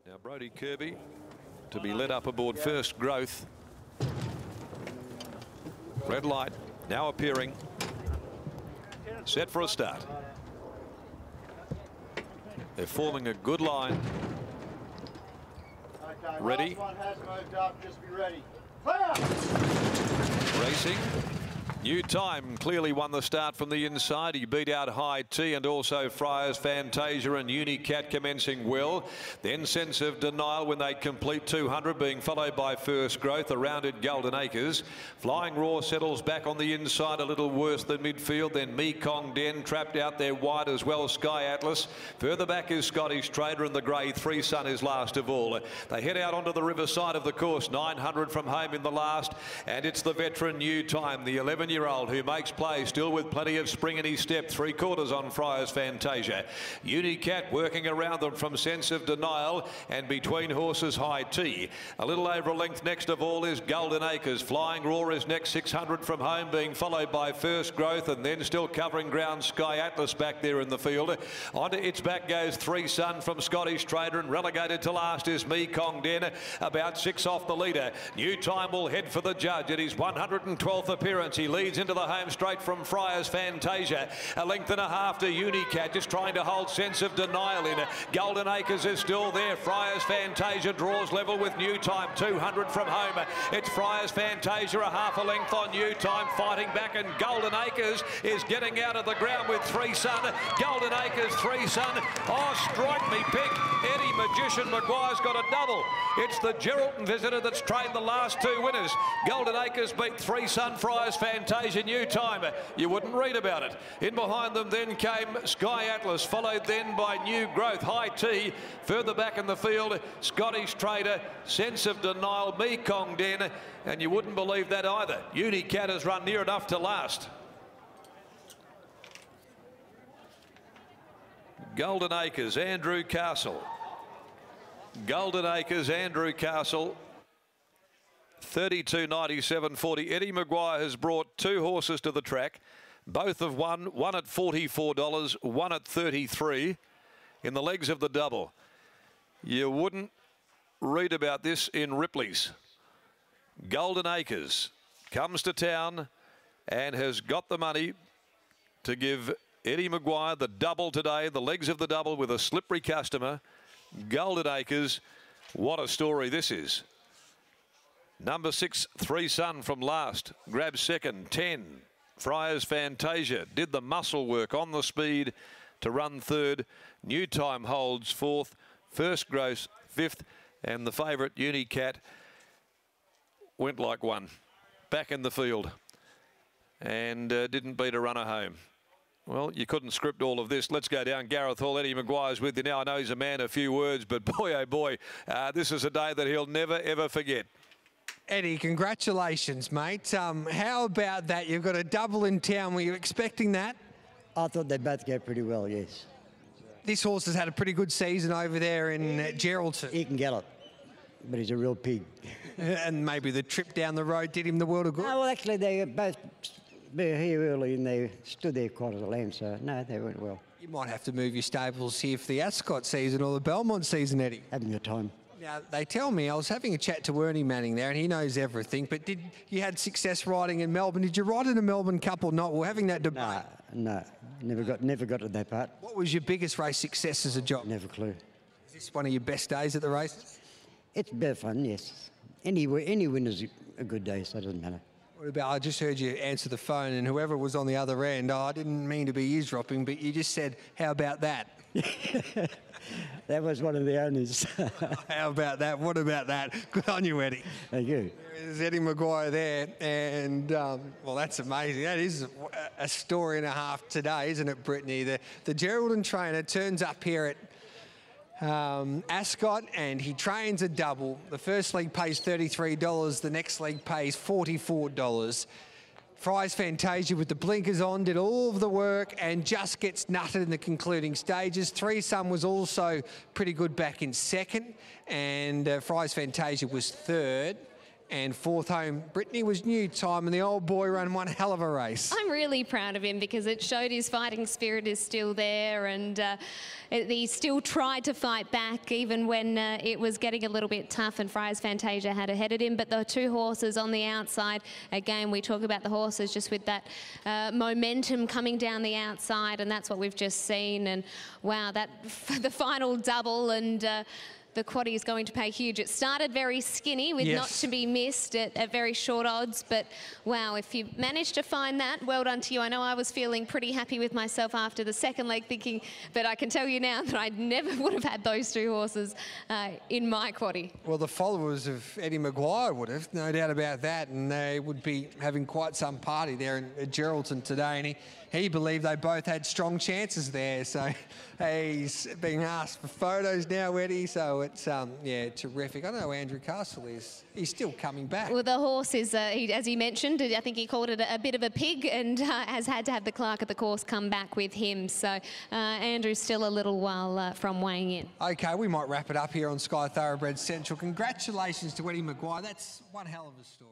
Now Brodie Kirby to be led up aboard First Growth. Red light now appearing. Set for a start. They're forming a good line. Ready. Last one has moved up. Just be ready. Racing. New Time clearly won the start from the inside. He beat out High Tea and also Friars Fantasia and Unicat commencing well. Then Sense of Denial when they complete 200, being followed by First Growth. Around it, Golden Acres. Flying Raw settles back on the inside, a little worse than midfield. Then Mekong Den trapped out there wide as well. Sky Atlas. Further back is Scottish Trader, and the grey Three Sun is last of all. They head out onto the riverside of the course. 900 from home in the last, and it's the veteran New Time, the 11-year-old who makes play, still with plenty of spring in his step. 3/4 on Friars Fantasia. Unicat working around them from Sense of Denial, and between horses High Tea. A little over a length next of all is Golden Acres. Flying Raw is next, 600 from home, being followed by First Growth, and then still covering ground Sky Atlas back there in the field. Onto its back goes Three Sun from Scottish Trader, and relegated to last is Mekong Den, about 6 off the leader. New Time will head for the judge at his 112th appearance. He leads into the home straight from Friars Fantasia. A length and a half to Unicat, just trying to hold Sense of Denial in. Golden Acres is still there. Friars Fantasia draws level with New Time, 200 from home. It's Friars Fantasia, a half a length on New Time, fighting back, and Golden Acres is getting out of the ground with Three Sun. Golden Acres, Three Sun. Oh, strike me pick. Eddie Magician Maguire's got a double. It's the Geraldton visitor that's trained the last two winners. Golden Acres beat Three Sun, Friars Fantasia, New Time. You wouldn't read about it. In behind them then came Sky Atlas, followed then by New Growth, High Tea. Further back in the field, Scottish Trader, Sense of Denial, Mekong Den, and you wouldn't believe that either. Unicat has run near enough to last. Golden Acres, Andrew Castle. Golden Acres, Andrew Castle. 32.97.40. Eddie Maguire has brought two horses to the track. Both have won, one at $44, one at $33 in the legs of the double. You wouldn't read about this in Ripley's. Golden Acres comes to town and has got the money to give Eddie Maguire the double today, the legs of the double with a slippery customer. Golden Acres, what a story this is. Number 6, Three Sun from last, grabs second. 10, Friars Fantasia, did the muscle work on the speed to run third. New Time holds fourth. First Growth fifth, and the favourite Unicat went like one. Back in the field, and didn't beat a runner home. Well, you couldn't script all of this. Let's go down Gareth Hall. Eddie Maguire's with you now. I know he's a man of few words, but boy, oh boy, this is a day that he'll never, ever forget. Eddie, congratulations, mate. How about that? You've got a double in town. Were you expecting that? I thought they'd both go pretty well, yes. This horse has had a pretty good season over there in Geraldton. He can gallop, but he's a real pig. And maybe the trip down the road did him the world of good. No, well, actually, they both were here early and they stood there quite as a lamb, so no, they went well. You might have to move your stables here for the Ascot season or the Belmont season, Eddie. Haven't got time. Now, they tell me, I was having a chat to Ernie Manning there, and he knows everything, but you had success riding in Melbourne. Did you ride in a Melbourne Cup or not? We're having that debate. No, never got to that part. What was your biggest race success as a jock? Never a clue. Is this one of your best days at the races? It's a bit of fun, yes. Any win is a good day, so it doesn't matter. What about, I just heard you answer the phone, and whoever was on the other end, I didn't mean to be eavesdropping, but you just said, how about that? That was one of the owners. How about that? What about that? Good on you, Eddie. Thank you. There's Eddie Maguire there, and well, that's amazing. That is a story and a half today, isn't it, Brittany? The Geraldton trainer turns up here at Ascot, and he trains a double. The first leg pays $33. The next leg pays $44. Friars Fantasia with the blinkers on, did all of the work and just gets nutted in the concluding stages. Three Sun was also pretty good back in second, and Friars Fantasia was third. And fourth home, Brittany, was new time, and the old boy ran one hell of a race. I'm really proud of him because it showed his fighting spirit is still there, and he still tried to fight back even when it was getting a little bit tough and Friars Fantasia had ahead of him. But the two horses on the outside, again, we talk about the horses just with that momentum coming down the outside, and that's what we've just seen. And wow, that the final double, and the quaddie is going to pay huge. It started very skinny with not to be missed at very short odds, but wow, if you managed to find that, well done to you. I know I was feeling pretty happy with myself after the second leg, thinking, but I can tell you now that I never would have had those two horses in my quaddie. Well, the followers of Eddie Maguire would have, no doubt about that, and they would be having quite some party there in Geraldton today, and he believed they both had strong chances there. So he's being asked for photos now, Eddie. So it's, yeah, terrific. I know Andrew Castle he's still coming back. Well, the horse is, as he mentioned, I think he called it a bit of a pig, and has had to have the clerk at the course come back with him. So Andrew's still a little while from weighing in. Okay, we might wrap it up here on Sky Thoroughbred Central. Congratulations to Eddie Maguire. That's one hell of a story.